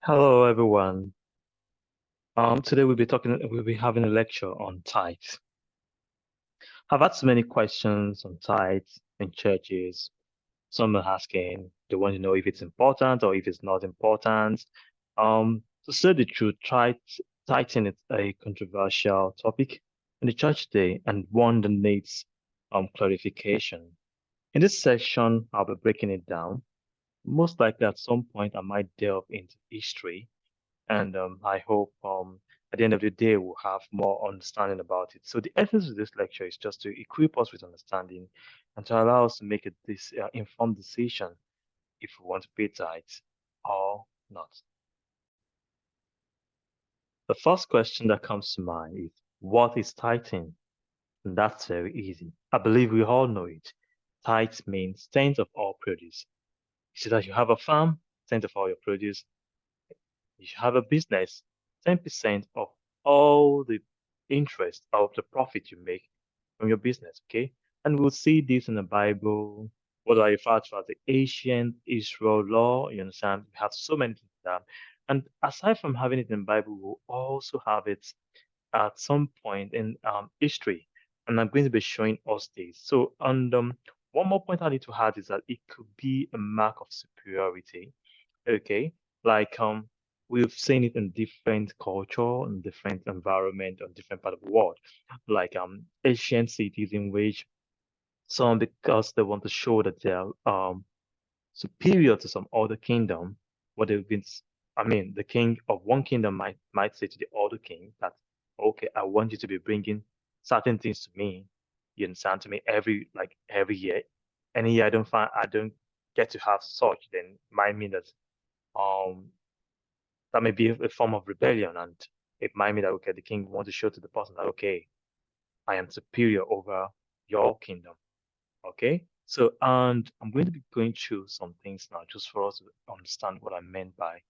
Hello, everyone. Today we'll be having a lecture on tithes. I've had so many questions on tithes in churches. Some are asking, they want to know if it's important or if it's not important. To say the truth, tithing is a controversial topic in the church today and one that needs clarification. In this section, I'll be breaking it down. Most likely at some point I might delve into history and I hope at the end of the day we'll have more understanding about it. So the essence of this lecture is just to equip us with understanding and to allow us to make this informed decision if we want to pay tithes or not. The first question that comes to mind is, what is tithing? And that's very easy. I believe we all know it. Tithes means tenth of all produce. You see that you have a farm, tenth of all your produce. You have a business, 10% of all the interest of the profit you make from your business, okay? And we'll see this in the Bible, what I refer to as the ancient Israel law. You understand? We have so many things there. And aside from having it in the Bible, we'll also have it at some point in history. And I'm going to be showing us this. So, and one more point I need to add is that it could be a mark of superiority. Okay, like we've seen it in different culture and different environment on different part of the world, like ancient cities in which some because they want to show that they're superior to some other kingdom, what they've been I mean the king of one kingdom might say to the other king that, okay, I want you to be bringing certain things to me, you understand, to me every year. Any year I don't get to have such, then might mean that um that may be a form of rebellion, and it might mean that, okay, the king wants to show to the person that, okay, I am superior over your kingdom. Okay, so and I'm going to be going through some things now just for us to understand what I meant by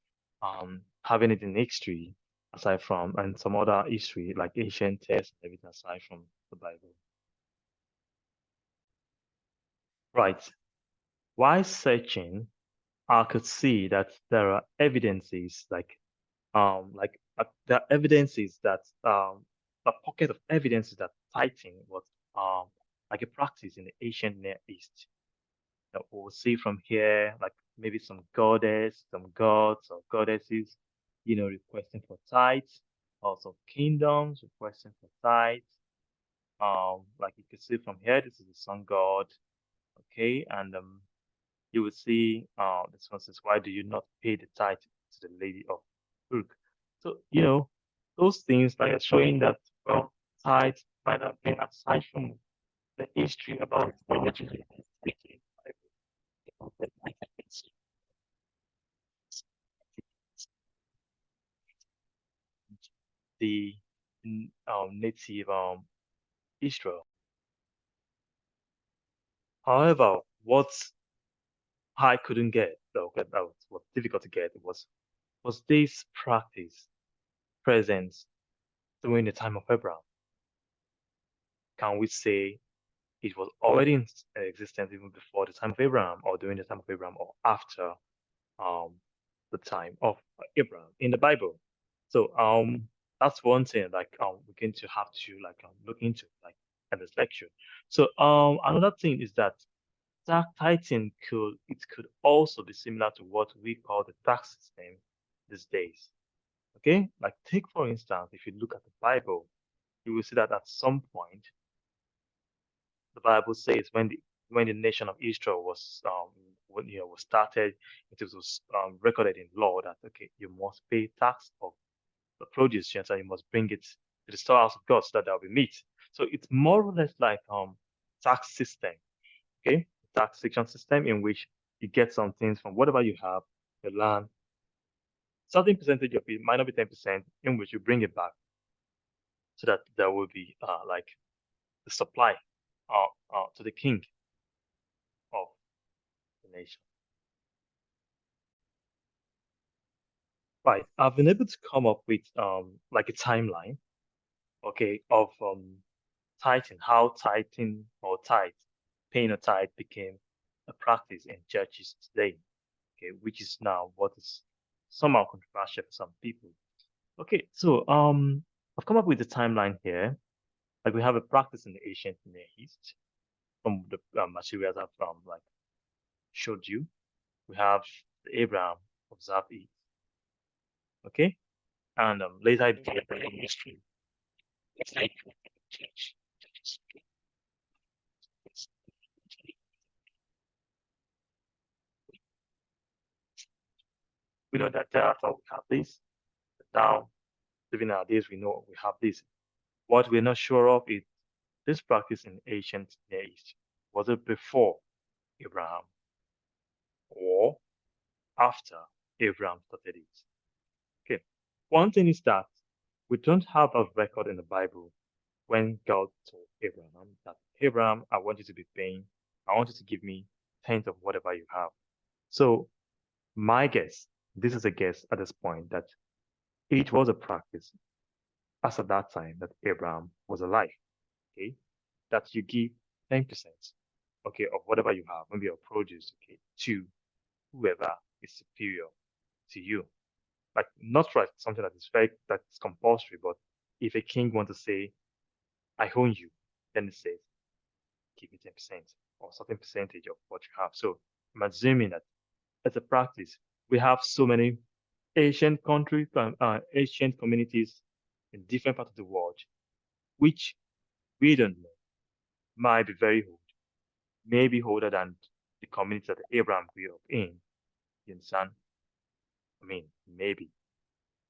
having it in history aside from, and some other history like ancient texts and everything aside from the Bible. Right. While searching, I could see that there are evidences there are evidences that a pocket of evidences that tithing was um like a practice in the ancient Near East. That we'll see from here, like maybe some goddess, some gods or goddesses, requesting for tithes, also kingdoms requesting for tithes. Like you can see from here, this is the sun god, okay, and you will see this one says, why do you not pay the tithe to the lady of Uruk? So, those things like are showing that, well, tithe might have been aside from the history about religion, the native Israel. However, what I couldn't get, though, that was difficult to get, was this practice present during the time of Abraham? Can we say it was already in existence even before the time of Abraham, or during the time of Abraham, or after um, the time of Abraham in the Bible? So that's one thing like we're going to have to like look into like in this lecture. So another thing is that tithing could also be similar to what we call the tax system these days. Okay, like take for instance, if you look at the Bible, you will see that at some point the Bible says when the nation of Israel was was started, it was recorded in law that, okay, you must pay tax of the produce, and you must bring it to the storehouse of God so that there will be meat. So it's more or less like tax system, okay, taxation system in which you get some things from whatever you have, your land, certain percentage of it might not be 10%, in which you bring it back so that there will be like the supply to the king of the nation. Right. I've been able to come up with like a timeline, okay, of tithing, how tithing or tithe, paying a tithe became a practice in churches today, okay, which is now what is somehow controversial for some people. Okay, so I've come up with the timeline here. Like we have a practice in the ancient Near East from the materials I've like showed you. We have Abraham observed it. Okay, and later it became a history. We know that thereafter we have this. Now, living nowadays, we know we have this. What we're not sure of is this practice in ancient Near East. Was it before Abraham or after Abraham started it? Okay. One thing is that we don't have a record in the Bible when God told Abraham that, Abraham, I want you to be paying, I want you to give me tenth of whatever you have. So my guess, this is a guess at this point, that it was a practice as at that time that Abraham was alive. Okay, that you give 10%, okay, of whatever you have, maybe your produce, okay, to whoever is superior to you. Like not right, something that is very that's compulsory, but if a king wants to say, I own you, then it says, give me 10% or certain percentage of what you have. So I'm assuming that as a practice, we have so many ancient countries, ancient communities in different parts of the world, which we don't know, might be very old, maybe older than the community that Abraham grew up in. You understand? I mean, maybe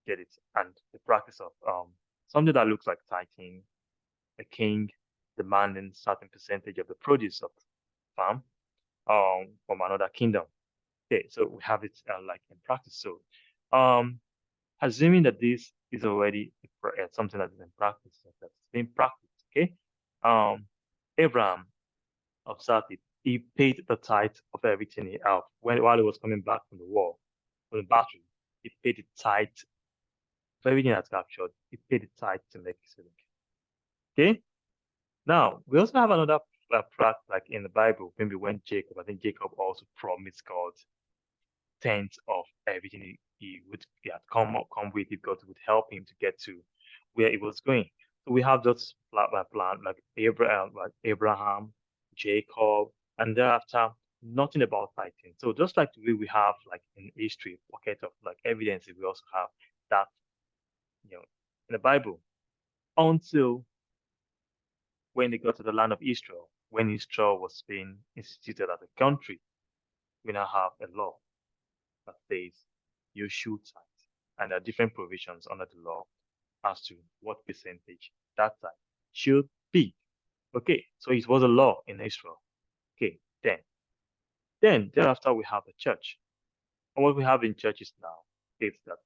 get it. And the practice of something that looks like tithing, a king demanding certain percentage of the produce of farm from another kingdom. Okay, so we have it like in practice. So um assuming that this is already something that is in practice, that's being practiced, okay? Um Abraham observed it. He paid the tithe of everything he had while he was coming back from the war, from the battle. He paid the tithe of everything that's captured. He paid the tithe to make it. Okay. Now we also have another practice like in the Bible, maybe when Jacob, I think Jacob also promised God tenth of everything he had come with if God would help him to get to where he was going. So we have just plan like Abraham, Jacob, and thereafter nothing about fighting. So just like the way we have like in history, pocket of like evidence, we also have that in the Bible until when they got to the land of Israel, when Israel was being instituted as a country, we now have a law that says you should tithe. And there are different provisions under the law as to what percentage that tithe should be. Okay, so it was a law in Israel. Okay, then thereafter we have the church. And what we have in churches now is that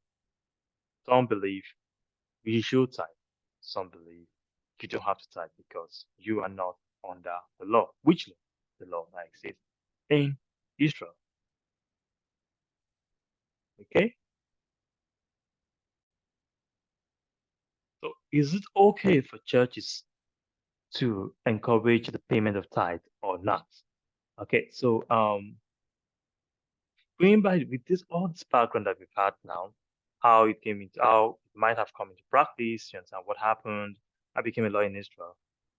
some believe you should tithe, some believe you don't have to tithe because you are not under the law. Which law? The law that exists in Israel. Okay, so is it okay for churches to encourage the payment of tithe or not? Okay, so going by with this all this background that we've had now, how it might have come into practice, you understand what happened. I became a lawyer in Israel.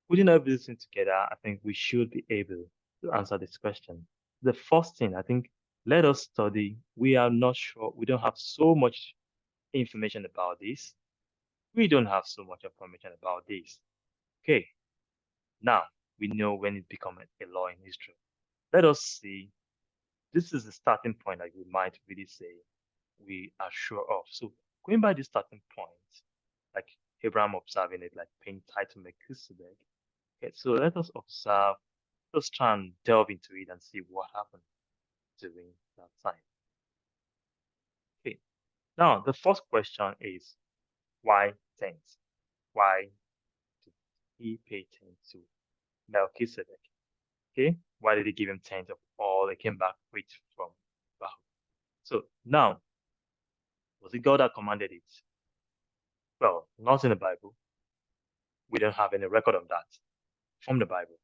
Putting everything together, I think we should be able to answer this question. The first thing, I think, let us study. We are not sure. We don't have so much information about this. We don't have so much information about this. Okay, now we know when it become a law in Israel. Let us see. This is the starting point that we might really say we are sure of. So going by the starting point, like Abraham observing it, like paying tithe to Melchizedek. Okay, so let us observe, let's try and delve into it and see what happened during that time. Okay, now the first question is why tenth? Why did he pay tenth to Melchizedek? Okay, why did he give him tenth of all they came back with from Bahut? So now, was it God that commanded it? Well, not in the Bible. We don't have any record of that from the Bible.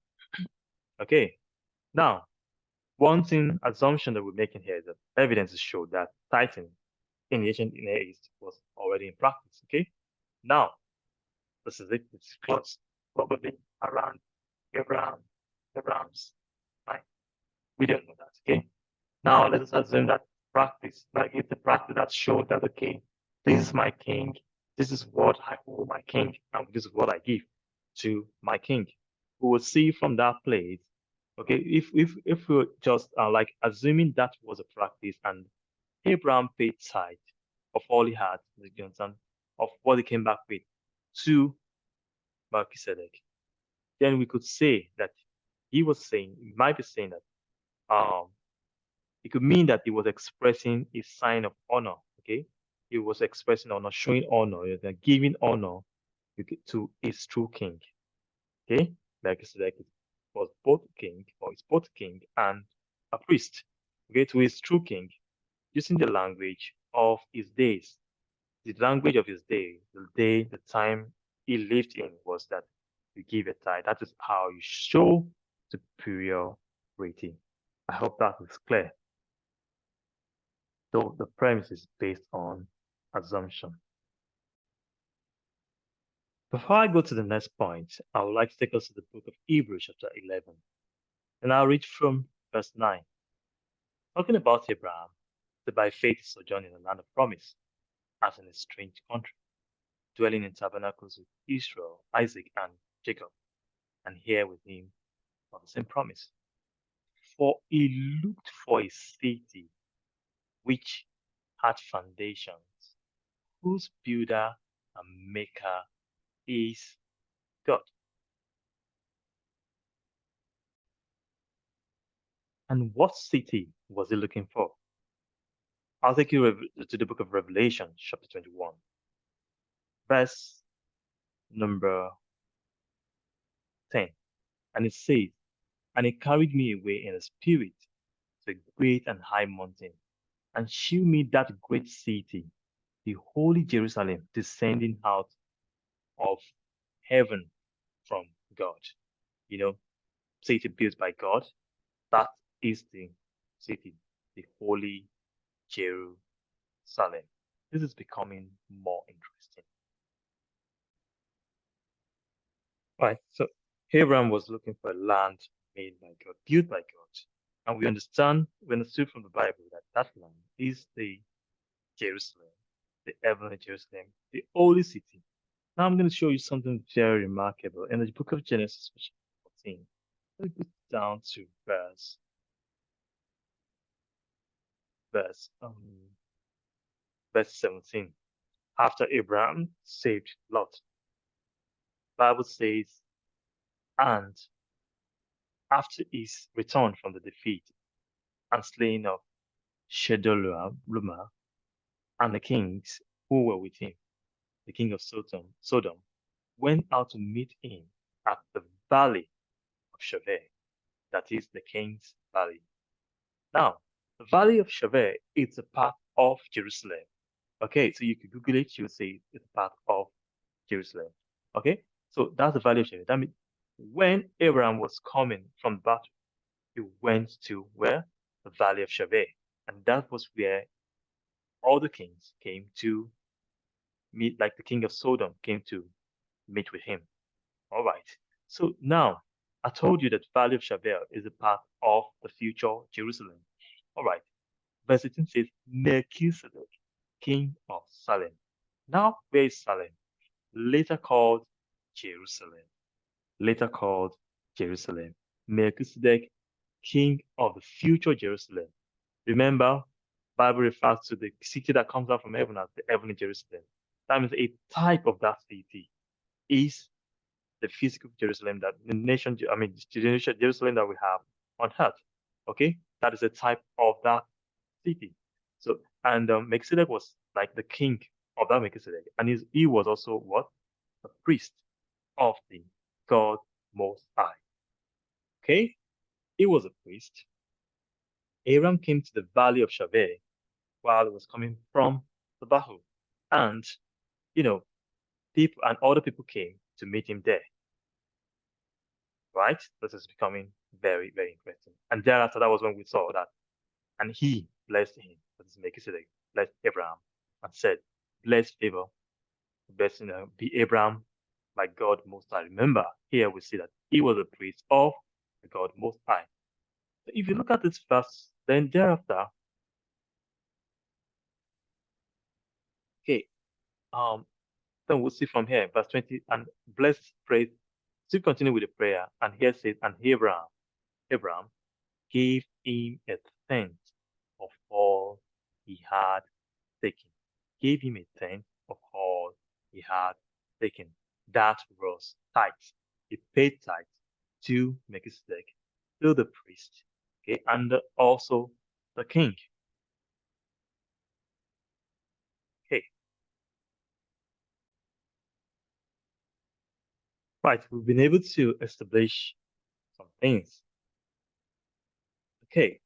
Okay, now, one thing assumption that we're making here is that evidence show that tithing in the ancient Near East was already in practice. Okay, now this is it. It's close, probably around Abraham, Abraham's time. We don't know that. Okay, now let us assume that practice, like it's the practice that showed that okay, this is my king, this is what I owe my king, and this is what I give to my king. We will see from that place. Okay, if we just like assuming that was a practice and Abraham paid tithe of all he had, you understand, of what he came back with to Melchizedek, then we could say that he was saying, he might be saying that it could mean that he was expressing a sign of honor. Okay, he was expressing honor, showing honor, giving honor to his true king. Okay, Melchizedek was both king, or is both king and a priest. Okay, to his true king, using the language of his days. The language of his day, the time he lived in was that you give a tithe. That is how you show superiority. I hope that is clear. So the premise is based on assumption. Before I go to the next point, I would like to take us to the book of Hebrews, chapter 11. And I'll read from verse 9. Talking about Abraham, that by faith he sojourned in the land of promise, as in a strange country, dwelling in tabernacles with Israel, Isaac, and Jacob, and here with him of the same promise. For he looked for a city which had foundations, whose builder and maker is God. And what city was he looking for? I'll take you to the book of Revelation, chapter 21, verse number 10. And it says, And he carried me away in a spirit to a great and high mountain, and shewed me that great city, the holy Jerusalem, descending out of heaven from God. You know, city built by God, that is the city, the holy Jerusalem. This is becoming more interesting. Right. So Abraham was looking for a land made by God, built by God. And we understood from the Bible that that land is the Jerusalem, the heavenly Jerusalem, the holy city. Now I'm going to show you something very remarkable in the book of Genesis, 14. Let's go down to verse, um, verse 17. After Abraham saved Lot, Bible says, and after his return from the defeat and slaying of Chedorlaomer and the kings who were with him, the king of Sodom, went out to meet him at the valley of Shaveh, that is the king's valley. Now, the valley of Shaveh is a part of Jerusalem. Okay, so you can Google it, you'll see it's part of Jerusalem. Okay, so that's the valley of Shaveh. That means when Abraham was coming from battle, he went to where? The valley of Shaveh. And that was where all the kings came to meet, like the king of Sodom came to meet with him. All right. So now I told you that Valley of Shaveh is a part of the future Jerusalem. All right. Verse 18 says Melchizedek, king of Salem. Now, where is Salem? Later called Jerusalem. Later called Jerusalem. Melchizedek, king of the future Jerusalem. Remember, Bible refers to the city that comes out from heaven as the heavenly Jerusalem. That means a type of that city is the physical Jerusalem that the nation, I mean, the Jerusalem that we have on earth. Okay, that is a type of that city. So, and Melchizedek was like the king of that Melchizedek, and he was also what? The priest of the God Most High. Okay, he was a priest. Abraham came to the valley of Shaveh while he was coming from the battle, and you know, people and other people came to meet him there. Right? This is becoming very, very interesting. And thereafter, that was when we saw that. And he blessed him, that is Melchizedek, blessed Abraham. and said, blessed favor, blessing be Abraham by God Most High. Remember, here we see that he was a priest of the God Most High. So if you look at this verse, then thereafter, okay, um, then we'll see from here, verse 20, and blessed praise, still continue with the prayer, and here says, and Abraham gave him a tenth of all he had taken. Gave him a tenth of all he had taken. That was tithe. He paid tithe to Melchizedek, to the priest, okay, and also the king. Okay, right. We've been able to establish some things. Okay,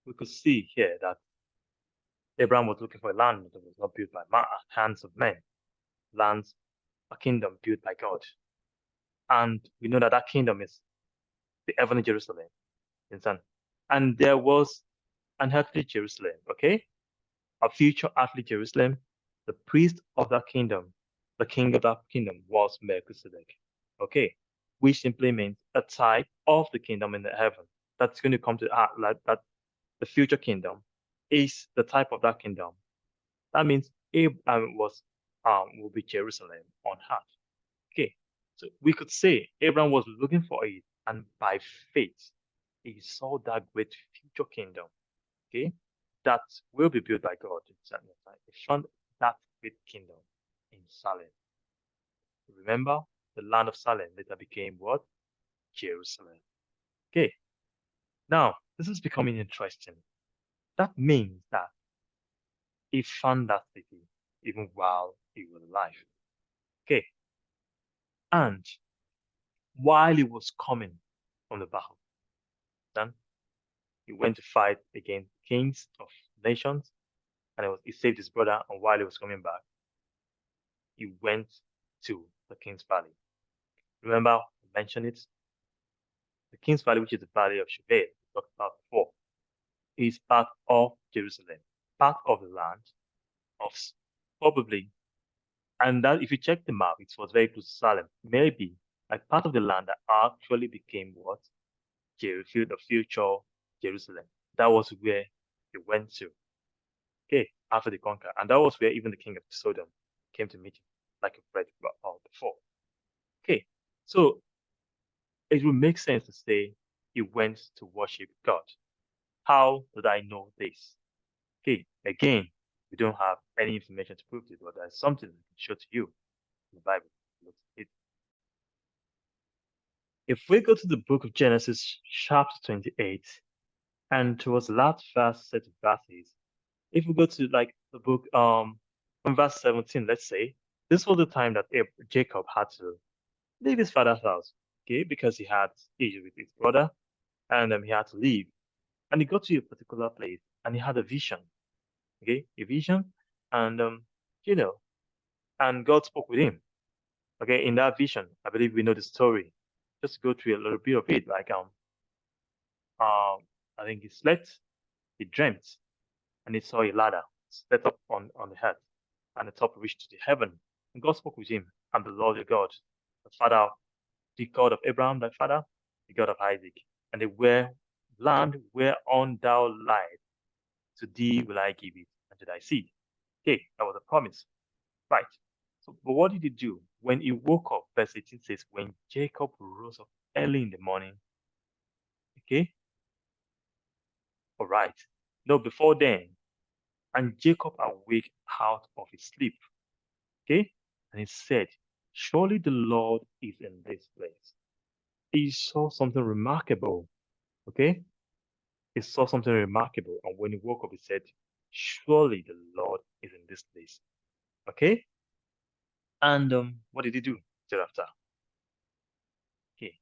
we could see here that Abraham was looking for a land that was not built by hands of men, lands, a kingdom built by God. And we know that that kingdom is the heavenly Jerusalem. Understand? And there was an earthly Jerusalem, okay? A future earthly Jerusalem. The priest of that kingdom, the king of that kingdom was Melchizedek, okay? Which simply means a type of the kingdom in the heaven that's going to come to like that. The future kingdom is the type of that kingdom. That means Abraham will be Jerusalem on earth. Okay, so we could say Abraham was looking for it, and by faith, he saw that great future kingdom, okay, that will be built by God in certain time. He found that great kingdom in Salem. Remember, the land of Salem later became what? Jerusalem. Okay, now this is becoming interesting. That means that he found that city even while he was alive. Okay, and while he was coming from the battle, then he went to fight against kings of nations, and he saved his brother. And while he was coming back, he went to the King's Valley. Remember, I mentioned it. The King's Valley, which is the Valley of Shaved, we talked about before, is part of Jerusalem, part of the land of probably. And that, if you check the map, it was very close to Salem. Maybe like part of the land that actually became what? The future Jerusalem. That was where he went to. Okay, after the conquer. And that was where even the king of Sodom came to meet him, like I've read about before. Okay, so it would make sense to say he went to worship God. How did I know this? Okay, again, we don't have any information to prove it, but there's something I can show to you in the Bible. If we go to the book of Genesis, chapter 28, and towards the last first set of verses, if we go to like the book from verse 17, let's say, this was the time that Jacob had to leave his father's house, okay, because he had issue with his brother, and he had to leave. And he got to a particular place, and he had a vision, okay, a vision, and you know, and God spoke with him, okay, in that vision. I believe we know the story. Just go through a little bit of it, like I think he slept, he dreamt, and he saw a ladder set up on the earth, and the top reached to the heaven. And God spoke with him, and the Lord your God, the Father, the God of Abraham, thy father, the God of Isaac, and the land whereon thou liest, to thee will I give it, and to thy seed. Okay, that was a promise. Right. So, but what did he do? When he woke up, verse 18 says, when Jacob rose up early in the morning, okay, all right. No, before then, and Jacob awake out of his sleep, okay, and he said, surely the Lord is in this place. He saw something remarkable, okay? He saw something remarkable, and when he woke up, he said, surely the Lord is in this place, okay? And what did he do thereafter? Okay,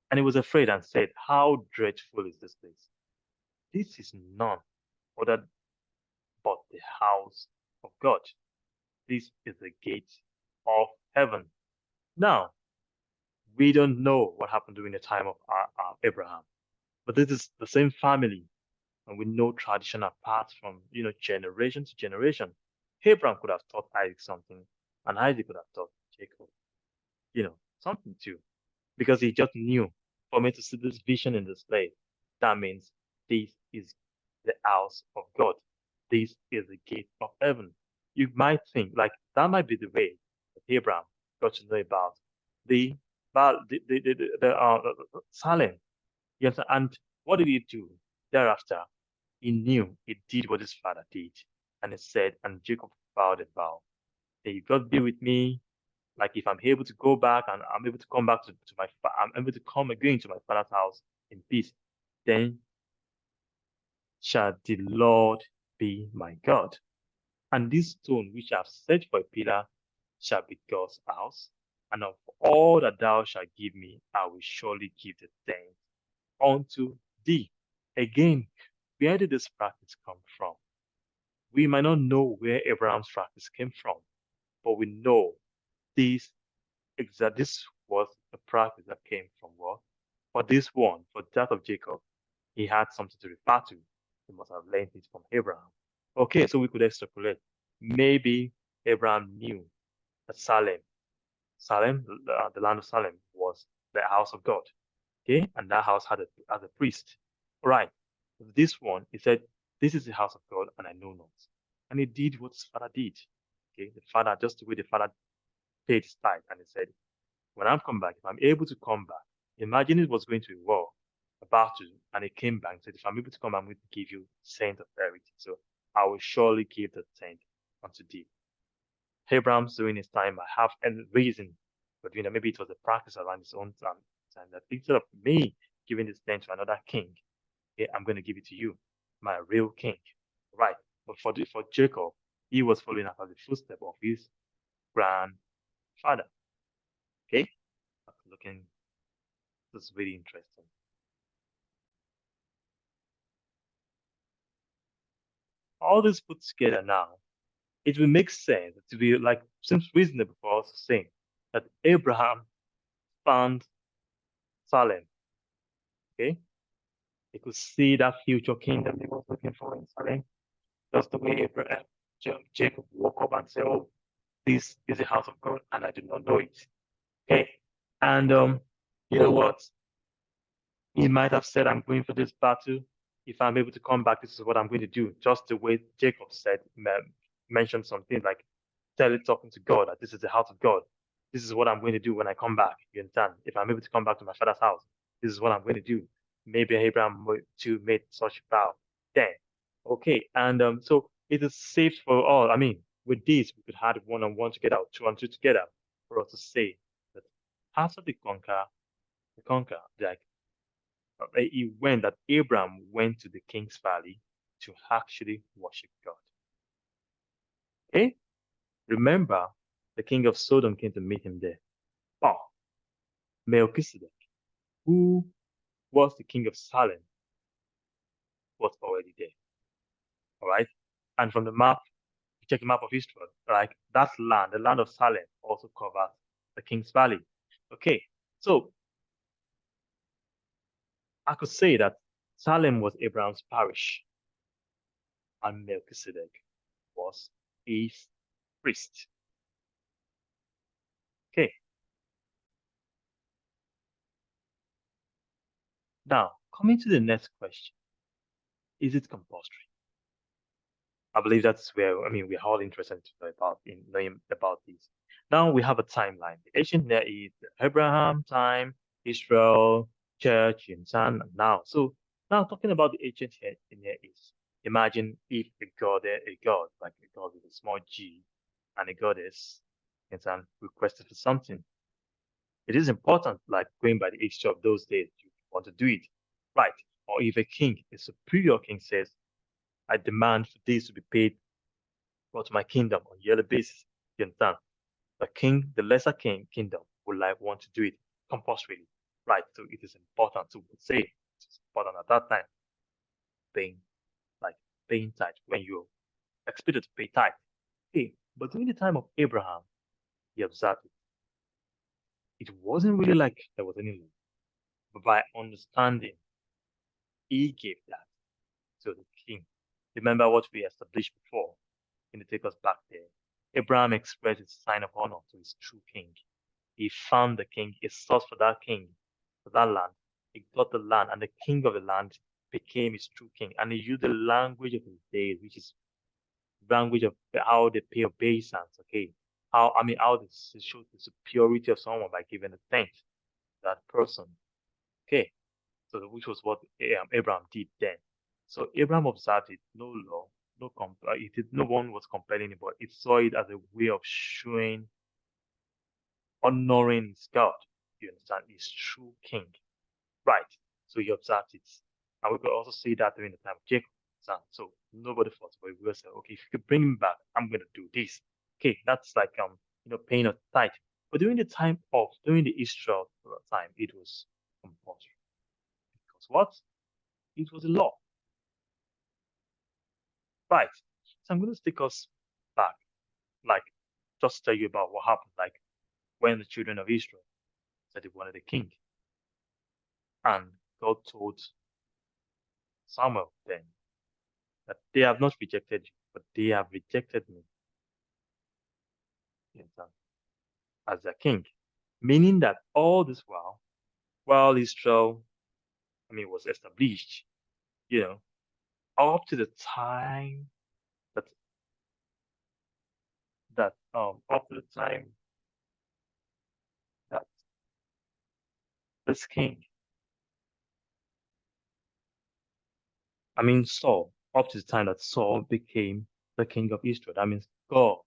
and he was afraid and said, how dreadful is this place? This is none other but the house of God. This is the gate of heaven. Now, we don't know what happened during the time of Abraham, but this is the same family, and we know tradition are passed from generation to generation. Abraham could have taught Isaac something, and Isaac could have taught Jacob, something too, because he just knew for me to see this vision in display, that means this is the house of God. This is the gate of heaven. You might think like that might be the way that Abraham got to know about the Salem. Yes, and what did he do thereafter? He knew he did what his father did, and he said, and Jacob vowed a vow that if God be with me, like if I'm able to go back and I'm able to come back to I'm able to come again to my father's house in peace, then shall the Lord be my God. And this stone which I have set for a pillar shall be God's house. And of all that thou shalt give me, I will surely give the tenth unto thee. Again, where did this practice come from? We might not know where Abraham's practice came from, but we know this this was the practice that came from what? For this one, for that of Jacob, he had something to refer to. He must have learned it from Abraham. Okay, so we could extrapolate. Maybe Abraham knew that Salem, the land of Salem, was the house of God. Okay, and that house had a priest. All right. This one, he said, "This is the house of God, and I know not." And he did what his father did. Okay, the father, just the way the father paid his tithe, and he said, when I'm come back, if I'm able to come back, imagine it was going to a war, a battle, and it came back and said, if I'm able to come, I'm going to give you cent of everything. So I will surely give the cent unto thee. Abraham's during his time, I have any reason, but maybe it was a practice around his own time that instead of me giving this cent to another king, okay, I'm going to give it to you, my real king. Right. But for Jacob, he was following after the footstep of his grandfather. Okay. Looking, this is very interesting. All this put together now, it will make sense to be like seems reasonable for us to say that Abraham found Salem. Okay, he could see that future kingdom he was looking for in Salem. That's the way Abraham, Jacob woke up and said, "Oh, this is the house of God," and I did not know it. Okay, and you know what? He might have said, I'm going for this battle. If I'm able to come back, this is what I'm going to do. Just the way Jacob said, mentioned something like talking to God that this is the house of God. This is what I'm going to do when I come back. You understand? If I'm able to come back to my father's house, this is what I'm going to do. Maybe Abraham too made such vow. Then, okay, and so it is safe for all. I mean, with this, we could add one and one together, two and two together, for us to say that after the conquer, like he went that Abraham went to the king's valley to actually worship God. Okay? Remember, the king of Sodom came to meet him there. But Melchizedek, who was the king of Salem, was already there. All right? And from the map, you check the map of Israel, like that land, the land of Salem, also covers the king's valley. Okay, so I could say that Salem was Abraham's parish, and Melchizedek was his priest. Okay, now coming to the next question, is it compulsory? I believe that's where, I mean, we're all interested to know about in knowing about this. Now we have a timeline. The ancient Near East, Abraham time, Israel, church, and son, and now. So now talking about the ancient Near East, imagine if a god, like a god with a small g, and a goddess, and son requested for something. It is important, like going by the history of those days, you want to do it, right? Or if a king, a superior king says, I demand for this to be paid for to my kingdom on a yearly basis. You understand? The lesser kingdom would like want to do it compulsorily, right? So it is important to say it's important at that time, paying like paying tithe when you're expected to pay tithe. Okay, but during the time of Abraham, he observed it. It wasn't really like there was any law, but by understanding, he gave that to the king. Remember what we established before. Can you take us back there? Abraham expressed his sign of honor to his true king. He found the king, he sought for that king, for that land. He got the land, and the king of the land became his true king. And he used the language of his days, which is language of how they pay obeisance, okay? How this shows the superiority of someone by giving a thanks to that person, okay? So, which was what Abraham did then. So, Abraham observed it, no law, no one was compelling it, but he saw it as a way of showing, honoring his God. You understand? His true king. Right. So he observed it. And we could also see that during the time of Jacob. So nobody fought, but we will say, okay, if you could bring him back, I'm gonna do this. Okay, that's like paying a tithe. But during the Israel time, it was compulsory. Because what? It was a law. Right. So I'm gonna take us back, like just tell you about what happened, like when the children of Israel said they wanted a king. And God told Samuel then that they have not rejected you, but they have rejected me as their king. Meaning that all this while Israel, was established, you know, up to the time that up to the time that this king, Saul, up to the time that Saul became the king of Israel. That means God,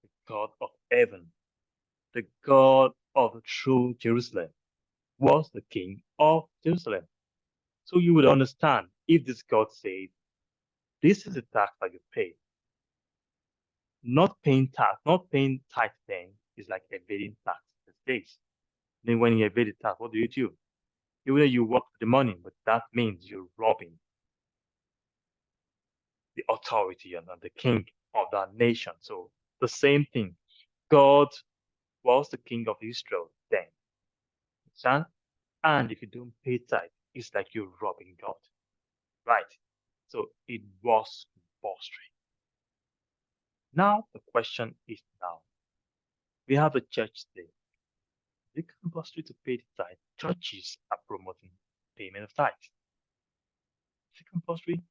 the God of heaven, the God of the true Jerusalem, was the king of Jerusalem. So you would understand if this God said, this is the tax that you pay. Not paying tax, not paying tax then is like evading tax these days. Then when you evade the tax, what do? You work for the money, but that means you're robbing the authority and the king of that nation. So the same thing. God was the king of Israel then. Understand? And if you don't pay tithe, it's like you're robbing God. Right. So it was compulsory. Now the question is now. We have a church today. Is it compulsory to pay the tithe? Churches are promoting payment of tithe. Is it compulsory?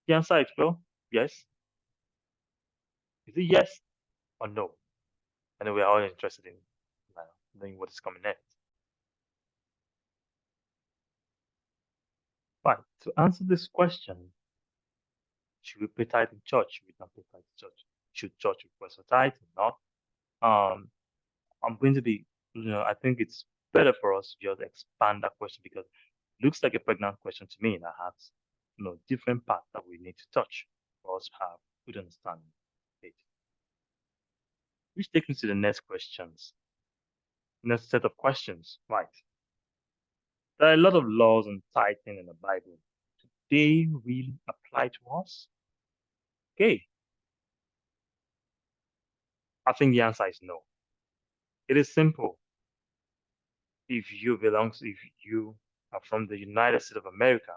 The answer is well, yes. Is it yes or no? I know we're all interested in knowing what is coming next. Right. To answer this question, should we pay tithe in church? Should we not pay tithe in church? Should church request a tithe or not? I'm going to be, I think it's better for us to just expand that question because it looks like a pregnant question to me that has, different parts that we need to touch for us to have good understanding of it. Which takes me to the next questions. Next set of questions. Right. There are a lot of laws and tithing in the Bible. Do they really apply to us? Okay. I think the answer is no. It is simple. If you are from the United States of America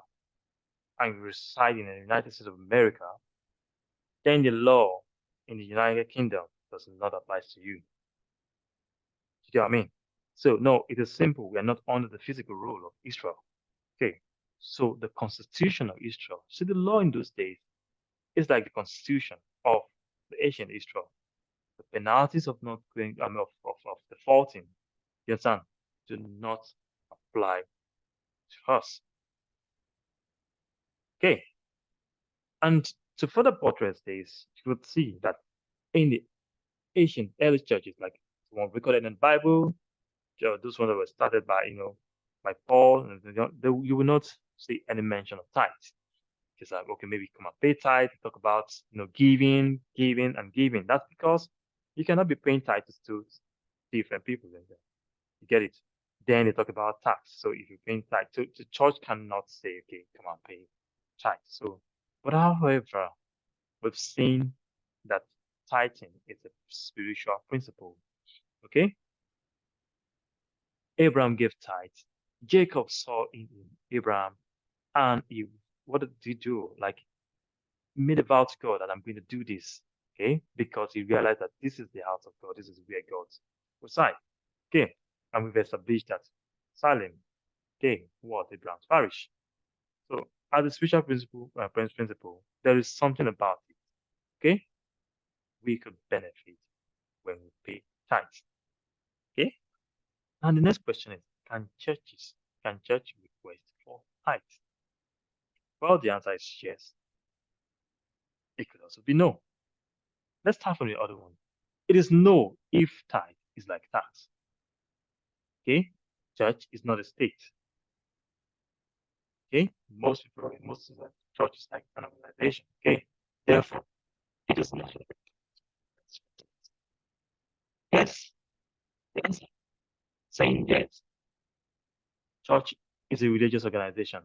and you reside in the United States of America, then the law in the United Kingdom does not apply to you. You get what I mean? So no, it is simple. We are not under the physical rule of Israel. Okay. So the constitution of Israel, see the law in those days is like the constitution of the ancient Israel. The penalties of not going, of defaulting, you understand, do not apply to us. Okay. And to further buttress this, you would see that in the ancient early churches, like the one recorded in the Bible, those ones that were started by Paul, and you will not see any mention of tithes. It's like, okay, maybe come and pay tithe, talk about, giving, giving, and giving. That's because you cannot be paying tithes to different people. You get it? Then they talk about tax. So if you're paying tax, so the church cannot say, okay, come and pay tax. So, but however, we've seen that tithing is a spiritual principle. Okay? Abraham gave tithes. Jacob saw in Abraham, and what did he do? Like made a vow to God that I'm going to do this, okay, because he realized that this is the house of God, this is where God resides, okay, and we've established that Salem, okay, was Abraham's parish. So, as a spiritual principle, there is something about it, okay, we could benefit when we pay tithes, okay. And the next question is, can church request for tithes? Well, the answer is yes. It could also be no. Let's start from the other one. It is no if tithe is like tax. Okay? Church is not a state. Okay? Most of the church is like an organization. Okay? Therefore, it is not. Yes. Yes. Saying yes. Church is a religious organization.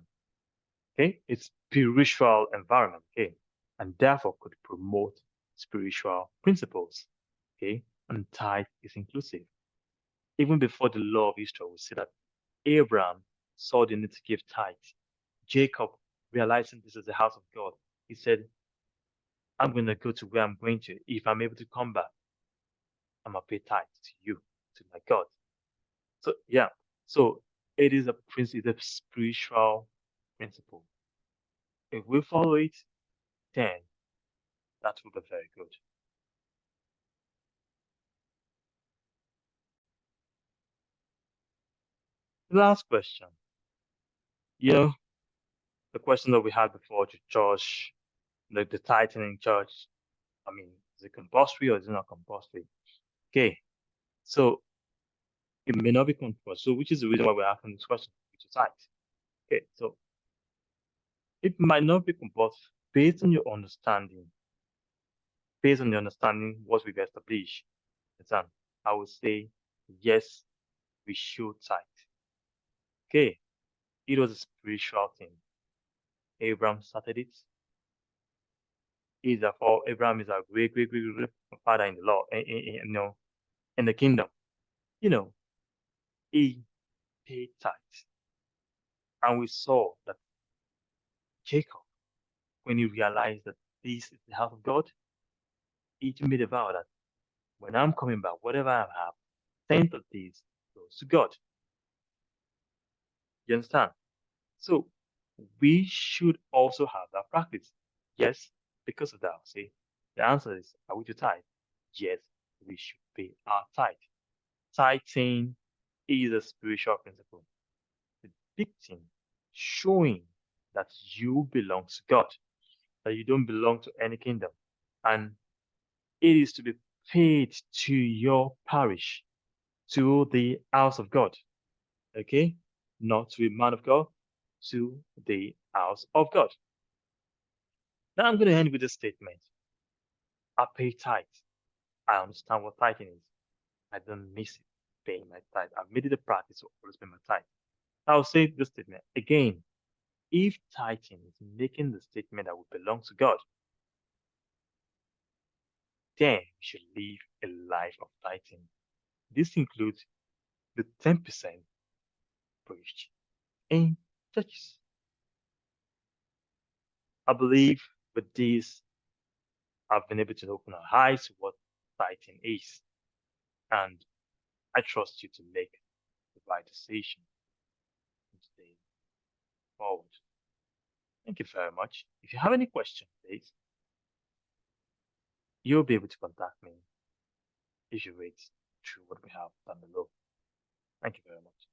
Okay? It's spiritual environment. Okay? And therefore could promote spiritual principles. Okay? And tithe is inclusive. Even before the law of Israel, we see that Abraham saw the need to give tithe. Jacob, realizing this is the house of God, he said, I'm going to go to where I'm going to. If I'm able to come back, I'm going to pay tithe to you, to my God. So, yeah. So, it is it's a spiritual principle. If we follow it, then that will be very good. The last question. You know, the question that we had before to church, like the tithing in church, I mean, is it compulsory or is it not compulsory? Okay. So it may not be compulsory. So which is the reason why we're asking this question, which is tithe. Okay. So it might not be compulsory based on your understanding, based on the understanding what we've established. Exam, I would say yes, we should tithe. Okay. It was a spiritual thing. Abraham started it. Is therefore Abraham is our great father in the law, in the kingdom. You know, he paid tithes. And we saw that Jacob, when he realized that this is the house of God, he made a vow that when I'm coming back, whatever I have, 10th of these goes to God. You understand? So we should also have that practice. Yes, because of that, see, the answer is, are we to tithe? Yes, we should pay our tithe. Tithing is a spiritual principle. Depicting, showing that you belong to God, that you don't belong to any kingdom. And it is to be paid to your parish, to the house of God. Okay? Not to a man of God, to the house of God. Now I'm going to end with a statement. I pay tithe. I understand what tithing is. I don't miss it, paying my tithe. I've made it a practice to always pay my tithe. I'll say this statement again. If tithing is making the statement that we belong to God, then we should live a life of tithing. This includes the 10% preached in churches. I believe with this, I've been able to open our eyes to what tithing is. And I trust you to make the right decision today forward. Thank you very much. If you have any questions, please, you'll be able to contact me if you read through what we have down below. Thank you very much.